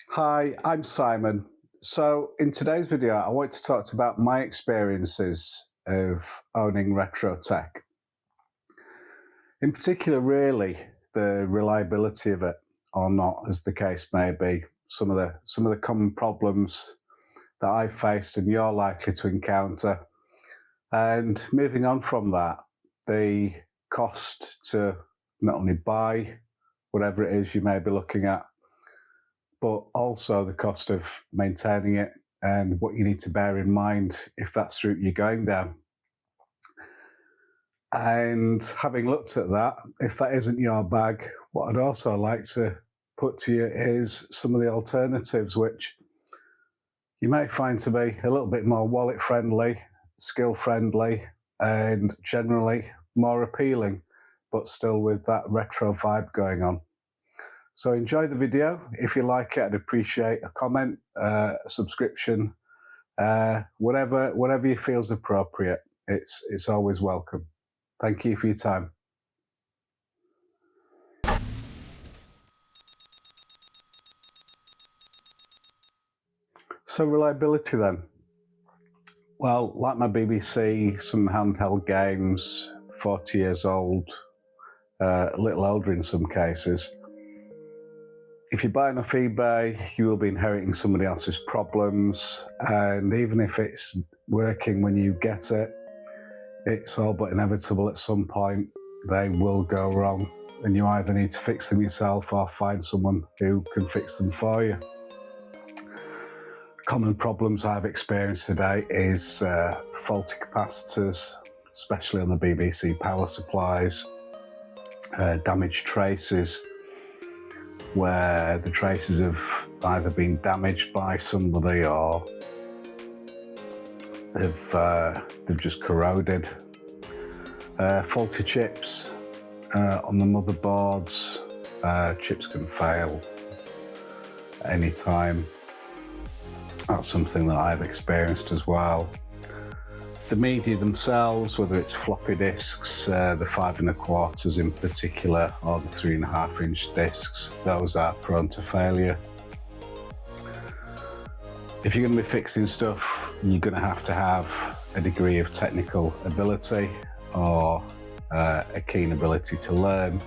Hi, I'm Simon. So, in today's video, I want to talk about my experiences of owning retro tech. In particular, really, the reliability of it, or not, as the case may be. Some of the common problems that I've faced and you're likely to encounter. And moving on from that, the cost to not only buy whatever it is you may be looking at, but also the cost of maintaining it and what you need to bear in mind if that's the route you're going down. And having looked at that, if that isn't your bag, what I'd also like to put to you is some of the alternatives which you may find to be a little bit more wallet friendly, skill friendly, and generally more appealing, but still with that retro vibe going on. So enjoy the video. If you like it, I'd appreciate a comment, a subscription, whatever you feel is appropriate. It's always welcome. Thank you for your time. So reliability then. Well, like my BBC, some handheld games, 40 years old, a little older in some cases. If you're buying off eBay, you will be inheriting somebody else's problems, and even if it's working when you get it, it's all but inevitable at some point they will go wrong, and you either need to fix them yourself or find someone who can fix them for you. Common problems I've experienced today is faulty capacitors, especially on the BBC power supplies, damaged traces, where the traces have either been damaged by somebody or they've just corroded. Faulty chips on the motherboards. Chips can fail at any time. That's something that I've experienced as well. The media themselves, whether it's floppy disks, the 5 1/4 in particular, or the 3.5-inch disks, those are prone to failure. If you're going to be fixing stuff, you're going to have a degree of technical ability or a keen ability to learn.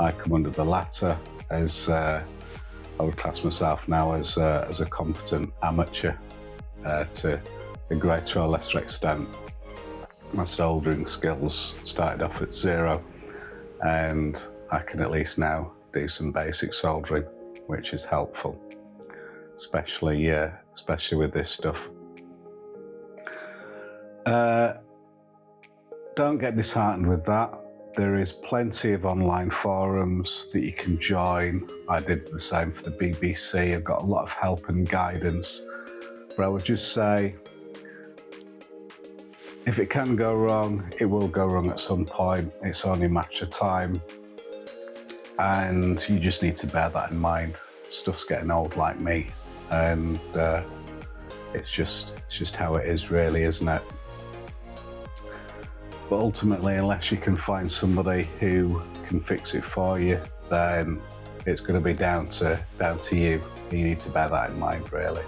I come under the latter, as I would class myself now as a competent amateur to a greater or lesser extent. My soldering skills started off at zero, and I can at least now do some basic soldering, which is helpful, especially with this stuff. Don't get disheartened with that. There is plenty of online forums that you can join. I did the same for the BBC. I've got a lot of help and guidance, but I would just say, if it can go wrong, it will go wrong at some point. It's only a matter of time, and you just need to bear that in mind. Stuff's getting old like me, and it's just how it is, really, isn't it? But ultimately, unless you can find somebody who can fix it for you, then it's going to be down to you. You need to bear that in mind, really.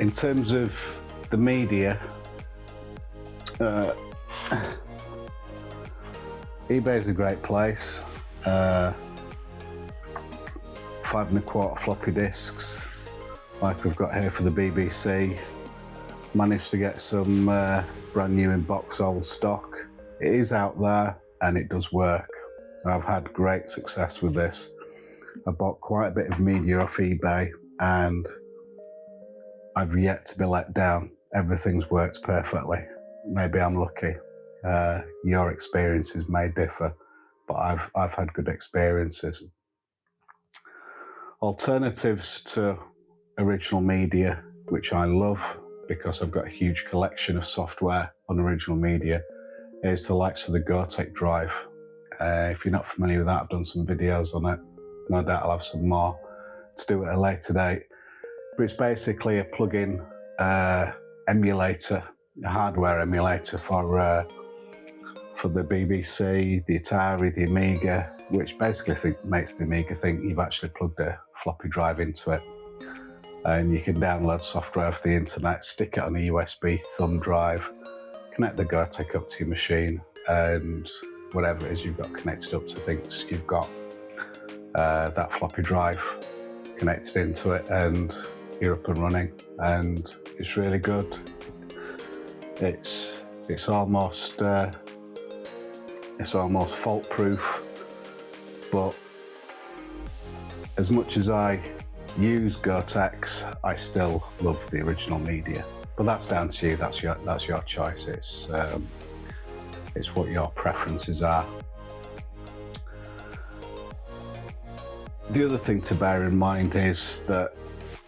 In terms of the media, eBay is a great place. 5 1/4 floppy disks, like we've got here for the BBC. Managed to get some brand new in box old stock. It is out there and it does work. I've had great success with this. I bought quite a bit of media off eBay and I've yet to be let down. Everything's worked perfectly. Maybe I'm lucky. Your experiences may differ, but I've had good experiences. Alternatives to original media, which I love because I've got a huge collection of software on original media, is the likes of the GoTech drive. If you're not familiar with that, I've done some videos on it. No doubt I'll have some more to do at a later date. But it's basically a plug-in emulator, a hardware emulator for the BBC, the Atari, the Amiga, which basically makes the Amiga think you've actually plugged a floppy drive into it. And you can download software off the internet, stick it on a USB thumb drive, connect the Gotek up to your machine, and whatever it is you've got connected up to things, you've got that floppy drive connected into it, and you're up and running. And it's really good. It's almost fault proof, but as much as I use Gotex, I still love the original media. But that's down to you. That's your choice. It's what your preferences are. The other thing to bear in mind is that,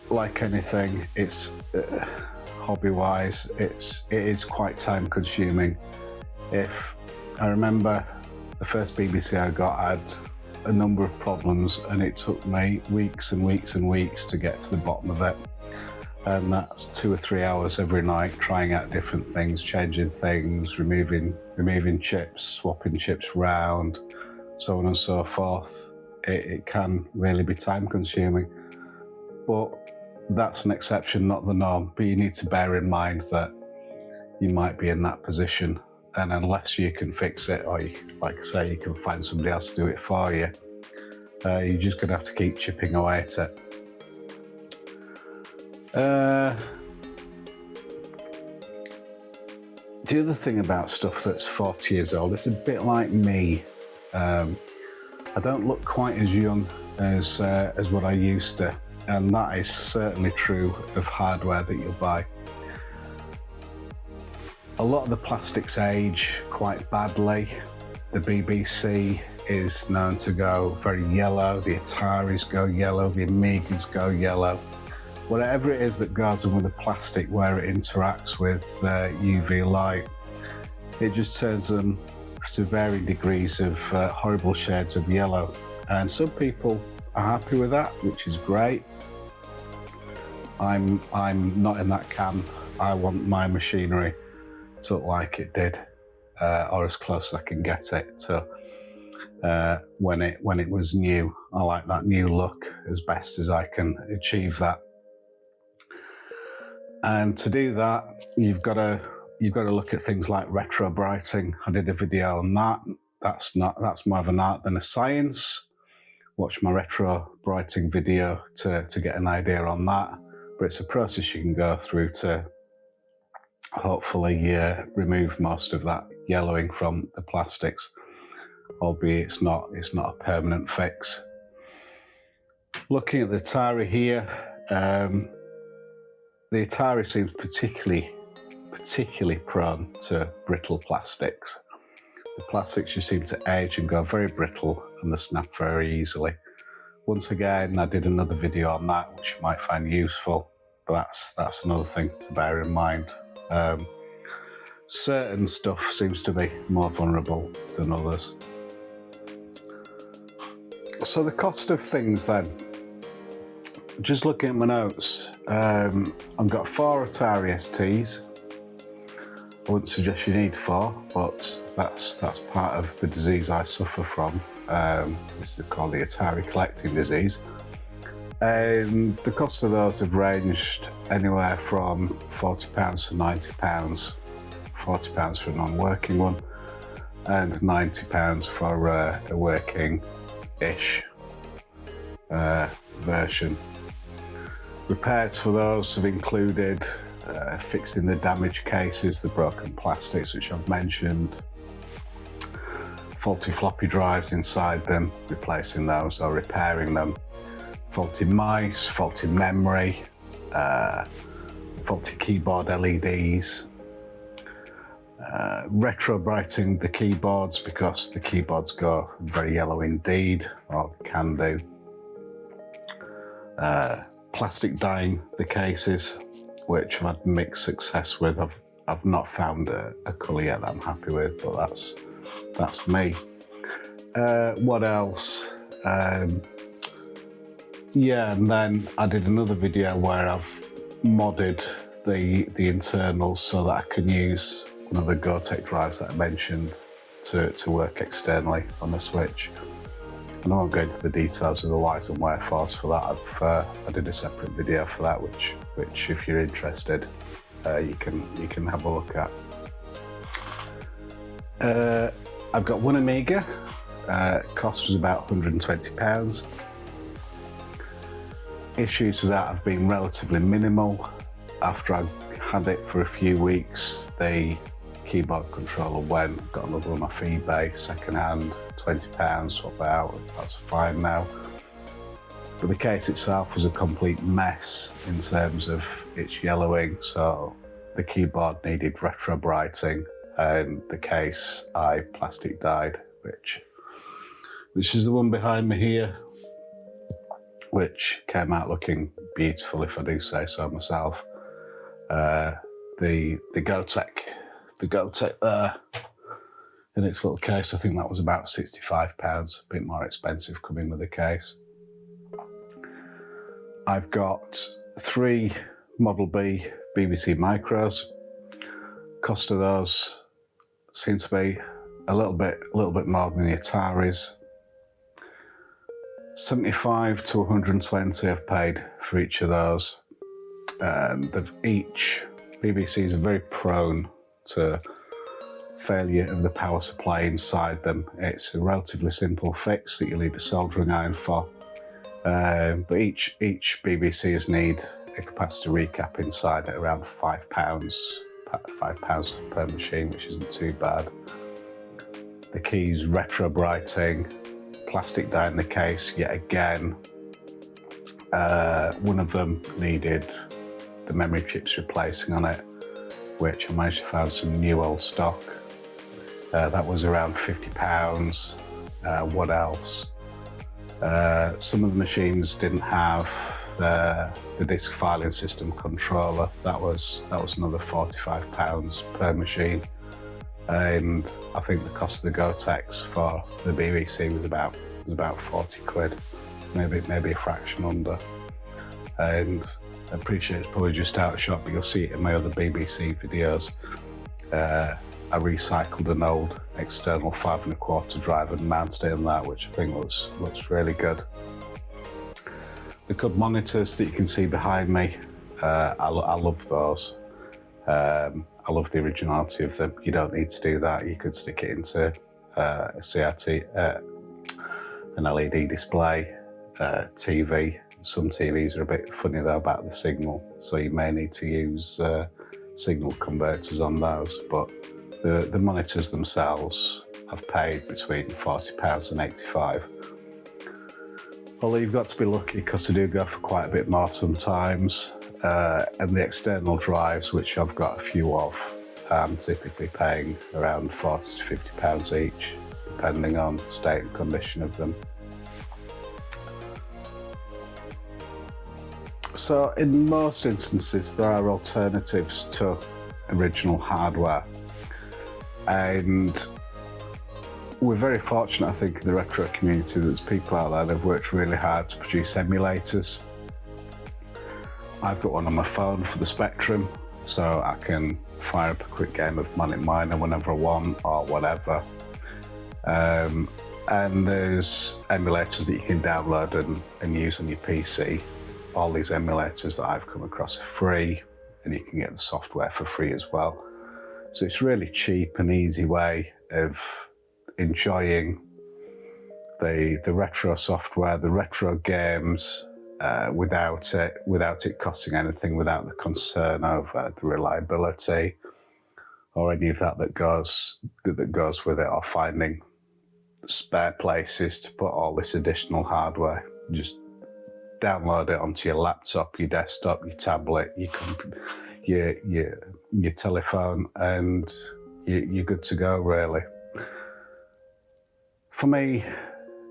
like anything, it's hobby-wise, it is quite time-consuming. If I remember, the first BBC I got had a number of problems, and it took me weeks and weeks and weeks to get to the bottom of it. And that's 2 or 3 hours every night, trying out different things, changing things, removing chips, swapping chips round, so on and so forth. It can really be time-consuming, but that's an exception, not the norm. But you need to bear in mind that you might be in that position, and unless you can fix it, or like I say, you can find somebody else to do it for you, you're just going to have to keep chipping away at it. The other thing about stuff that's 40 years old, it's a bit like me. I don't look quite as young as what I used to, and that is certainly true of hardware that you'll buy. A lot of the plastics age quite badly. The BBC is known to go very yellow, the Ataris go yellow, the Amigas go yellow. Whatever it is that goes on with the plastic where it interacts with UV light, it just turns them to varying degrees of horrible shades of yellow. And some people are happy with that, which is great. I'm not in that camp. I want my machinery to look like it did, or as close as I can get it to when it was new. I like that new look as best as I can achieve that. And to do that, you've got to look at things like retro brighting. I did a video on that. That's more of an art than a science. Watch my retro brighting video to get an idea on that. But it's a process you can go through to hopefully remove most of that yellowing from the plastics, albeit it's not a permanent fix. Looking at the Atari here, the Atari seems particularly prone to brittle plastics. The plastics just seem to age and go very brittle, and they snap very easily. Once again, I did another video on that, which you might find useful, but that's another thing to bear in mind. Certain stuff seems to be more vulnerable than others. So the cost of things then. Just looking at my notes, I've got 4 Atari STs. I wouldn't suggest you need 4, but that's part of the disease I suffer from. This is called the Atari collecting disease. And the cost of those have ranged anywhere from £40 to £90. £40 for a non-working one, and £90 for a working-ish version. Repairs for those have included fixing the damaged cases, the broken plastics, which I've mentioned, faulty floppy drives inside them, replacing those or repairing them, faulty mice, faulty memory, faulty keyboard LEDs, retro brighting the keyboards because the keyboards go very yellow indeed, or can do. Plastic dyeing the cases, which I've had mixed success with. I've not found a colour yet that I'm happy with, but that's me. What else? Yeah, and then I did another video where I've modded the internals so that I can use one of the Gotek drives that I mentioned to work externally on the switch. And I won't go into the details of the whys and wherefores for that. I did a separate video for that, which if you're interested, you can have a look at. I've got one Amiga. Cost was about £120. Issues with that have been relatively minimal. After I had it for a few weeks, the keyboard controller went. Got another one off eBay, second hand, £20, swap it out, that's fine now. But the case itself was a complete mess in terms of its yellowing, so the keyboard needed retro brighting, and the case I plastic dyed, which is the one behind me here, which came out looking beautiful, if I do say so myself. The Gotek there in its little case, I think that was about £65, a bit more expensive coming with the case. I've got 3 Model B BBC Micros. Cost of those seems to be a little bit more than the Ataris. 75 to 120 I've paid for each of those. BBCs are very prone to failure of the power supply inside them. It's a relatively simple fix that you need a soldering iron for. But each BBCs need a capacitor recap inside at around £5 per machine, which isn't too bad. The keys retro brighting, plastic dye in the case yet again. One of them needed the memory chips replacing on it, which I managed to find some new old stock. That was around £50. What else? Some of the machines didn't have the disk filing system controller. That was another £45 per machine. And I think the cost of the Gotex for the BBC was about 40 quid, maybe a fraction under. And I appreciate it's probably just out of shot, but you'll see it in my other BBC videos. I recycled an old external 5 1/4 drive and mounted it in that, which I think looks really good. The cub monitors that you can see behind me, I love those. I love the originality of them. You don't need to do that. You could stick it into a CRT, an LED display, TV. Some TVs are a bit funny though about the signal, so you may need to use signal converters on those. But the monitors themselves, I've paid between £40 and £85. Although you've got to be lucky because they do go for quite a bit more sometimes. And the external drives, which I've got a few of, I'm typically paying around £40 to £50 each, depending on the state and condition of them. So in most instances, there are alternatives to original hardware. And we're very fortunate, I think, in the retro community, that there's people out there that have worked really hard to produce emulators. I've got one on my phone for the Spectrum, so I can fire up a quick game of Manic Miner whenever I want or whatever. And there's emulators that you can download and use on your PC. All these emulators that I've come across are free, and you can get the software for free as well. So it's really cheap and easy way of enjoying the retro software, the retro games, without it costing anything, without the concern over the reliability or any of that goes with it, or finding spare places to put all this additional hardware. Just download it onto your laptop, your desktop, your tablet, your telephone, and you're good to go, really. For me,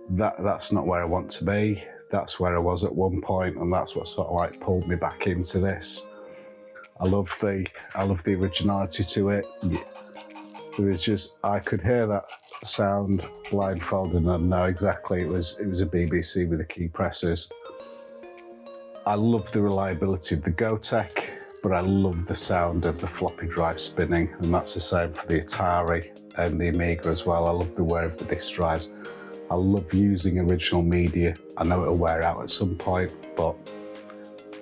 that's not where I want to be. That's where I was at one point, and that's what sort of like pulled me back into this. I love the originality to it. I could hear that sound blindfolded and know exactly it was a BBC with the key presses. I love the reliability of the Gotek, but I love the sound of the floppy drive spinning, and that's the same for the Atari and the Amiga as well. I love the wear of the disk drives. I love using original media. I know it'll wear out at some point, but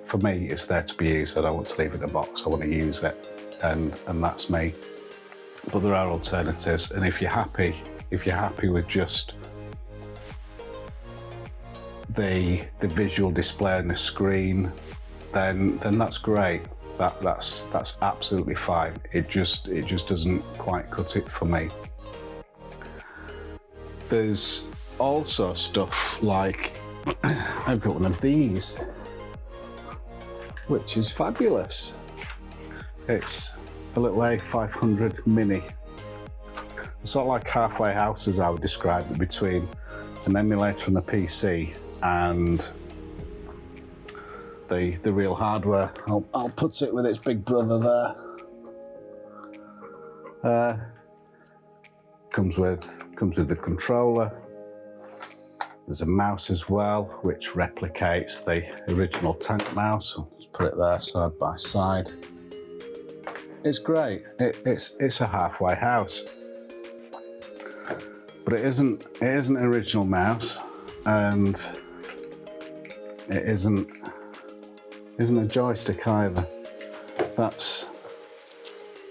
for me, it's there to be used. I don't want to leave it in a box. I want to use it, and that's me. But there are alternatives, and if you're happy with just the visual display on the screen, then that's great. That's absolutely fine. It just doesn't quite cut it for me. There's also stuff like I've got one of these, which is fabulous. It's a little A500 Mini. It's sort of like halfway house, as I would describe it, between an emulator on a PC and the real hardware. I'll put it with its big brother there. Comes with the controller. There's a mouse as well, which replicates the original tank mouse. I'll just put it there side by side. It's great. It's a halfway house, but it isn't an original mouse, and it isn't a joystick either. That's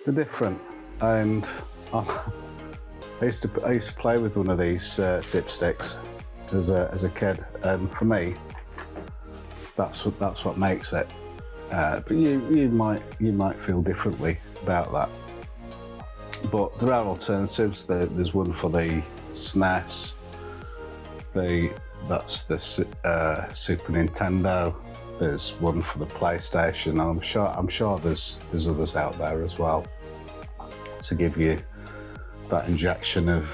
the different. And I used to play with one of these zip sticks as a kid, and for me, that's what makes it. But you might feel differently about that. But there are alternatives. There's one for the SNES. That's the Super Nintendo. There's one for the PlayStation, and I'm sure there's others out there as well to give you that injection of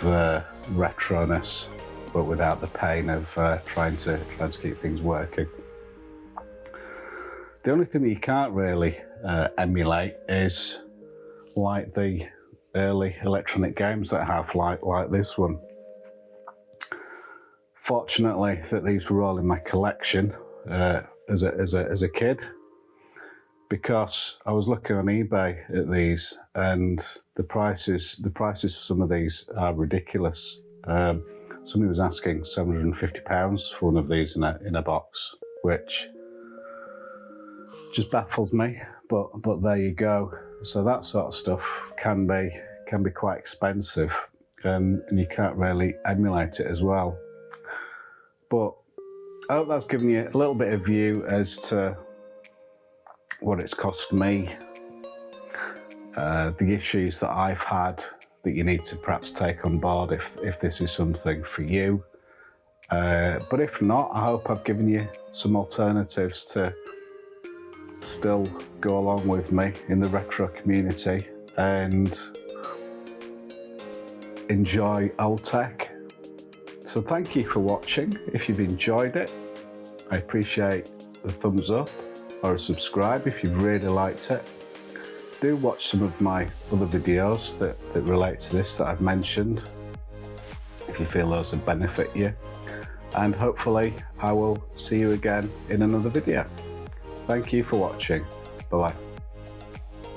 retroness, but without the pain of trying to keep things working. The only thing that you can't really emulate is like the early electronic games that have like this one. Fortunately, that these were all in my collection as a kid, because I was looking on eBay at these, and the prices for some of these are ridiculous. Somebody was asking £750 for one of these in a box, which just baffles me. But there you go. So that sort of stuff can be quite expensive, and you can't really emulate it as well. But I hope that's given you a little bit of view as to what it's cost me, the issues that I've had that you need to perhaps take on board if this is something for you. But if not, I hope I've given you some alternatives to still go along with me in the retro community and enjoy old tech. So thank you for watching. If you've enjoyed it, I appreciate the thumbs up or a subscribe if you've really liked it. Do watch some of my other videos that relate to this that I've mentioned, if you feel those would benefit you. And hopefully I will see you again in another video. Thank you for watching. Bye-bye.